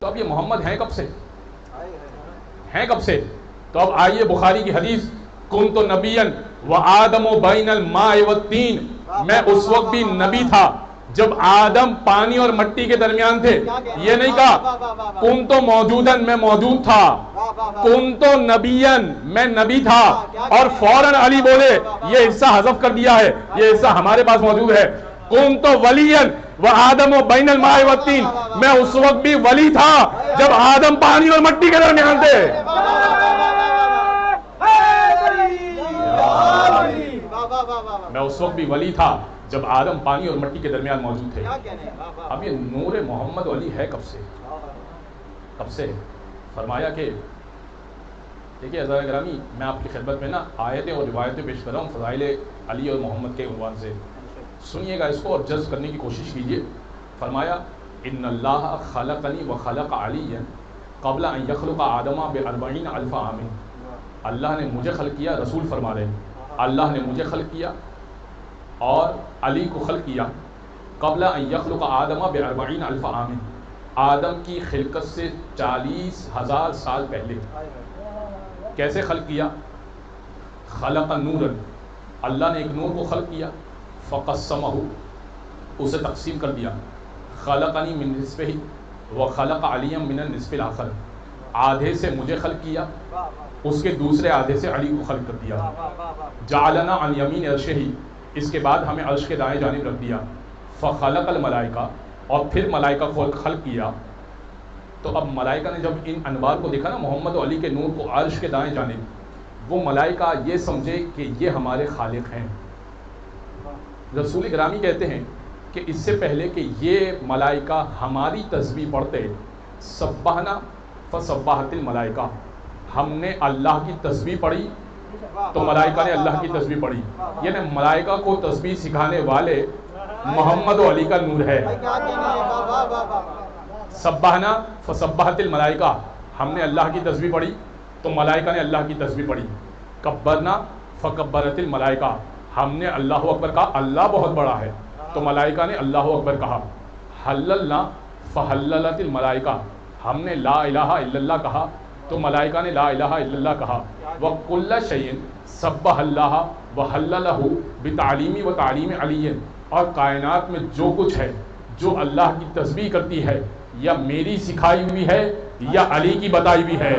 تو اب یہ محمد ہیں کب سے؟ ہیں کب سے؟ تو اب آئیے بخاری کی حدیث، کنت نبیا وآدم بین الماء والطین، میں اس وقت بھی نبی تھا جب آدم پانی اور مٹی کے درمیان تھے. یہ نہیں کہا کنت موجودن، میں موجود تھا، کنت نبیا، میں نبی تھا، اور فوراً علی بولے یہ حصہ حذف کر دیا ہے، یہ حصہ ہمارے پاس موجود ہے. کنت ولیا وآدم بین الماء والطین، میں اس وقت بھی ولی تھا جب آدم پانی اور مٹی کے درمیان تھے. میں اس وقت بھی ولی تھا جب آدم پانی اور مٹی کے درمیان موجود تھے. اب یہ نور محمد علی ہے کب سے؟ کب سے؟ فرمایا کہ دیکھیے عزیزان گرامی، میں آپ کی خدمت میں نا آیتیں اور روایتیں پیش کر رہا ہوں فضائل علی اور محمد کے عنوان سے. سنیے گا اس کو اور جذب کرنے کی کوشش کیجیے. فرمایا ان اللہ خلقنی وخلق علیا قبل ان یخلق آدم باربعین الف عام. اللہ نے مجھے خلق کیا، رسول فرما رہے ہیں اللہ نے مجھے خلق کیا اور علی کو خلق کیا قبل ان یخلق آدم باربعین الف عام، آدم کی خلقت سے 40,000 سال پہلے. کیسے خلق کیا؟ خلق نورا، اللہ نے ایک نور کو خلق کیا، فقسمہ، اسے تقسیم کر دیا. خلقنی من نصفہ وخلق علی من النصف الاخر، آدھے سے مجھے خلق کیا، اس کے دوسرے آدھے سے علی کو خلق کر دیا. جعلنا عن یمین عرشہ، اس کے بعد ہمیں عرش کے دائیں جانب رکھ دیا. فخلق الملائکہ، اور پھر ملائکہ کو خلق کیا. تو اب ملائکہ نے جب ان انوار کو دیکھا نا محمد و علی کے نور کو عرش کے دائیں جانب، وہ ملائکہ یہ سمجھے کہ یہ ہمارے خالق ہیں. رسول گرامی کہتے ہیں کہ اس سے پہلے کہ یہ ملائکہ ہماری تسبیح پڑھتے، سبحنا فسبحت الملائکہ، ہم نے اللہ کی تسبیح پڑھی تو ملائکہ نے اللہ کی تسبیح پڑھی. یعنی ملائکہ کو تسبیح سکھانے والے محمد و علی کا نور ہے. سبحنا فسبحت الملائکہ، ہم نے اللہ کی تسبیح پڑھی تو ملائکہ نے اللہ کی تسبیح پڑھی. کبرنا فکبرت الملائکہ، ہم نے اللہ اکبر کہا، اللہ بہت بڑا ہے تو ملائکہ نے اللہ اکبر کہا. حللنا فحللت الملائکہ، ہم نے لا الہ الا اللہ کہا تو ملائکہ نے لا الہ الا اللہ کہا. وَكُلَّ شَيْءٍ سَبَّحَ اللَّهَ وَحَلَّلَهُ بِتَعْلِيمِ وَتَعْلِيمِ عَلِيٍّ، اور کائنات میں جو کچھ ہے جو اللہ کی تسبیح کرتی ہے یا میری سکھائی ہوئی ہے یا علی کی بتائی ہوئی ہے.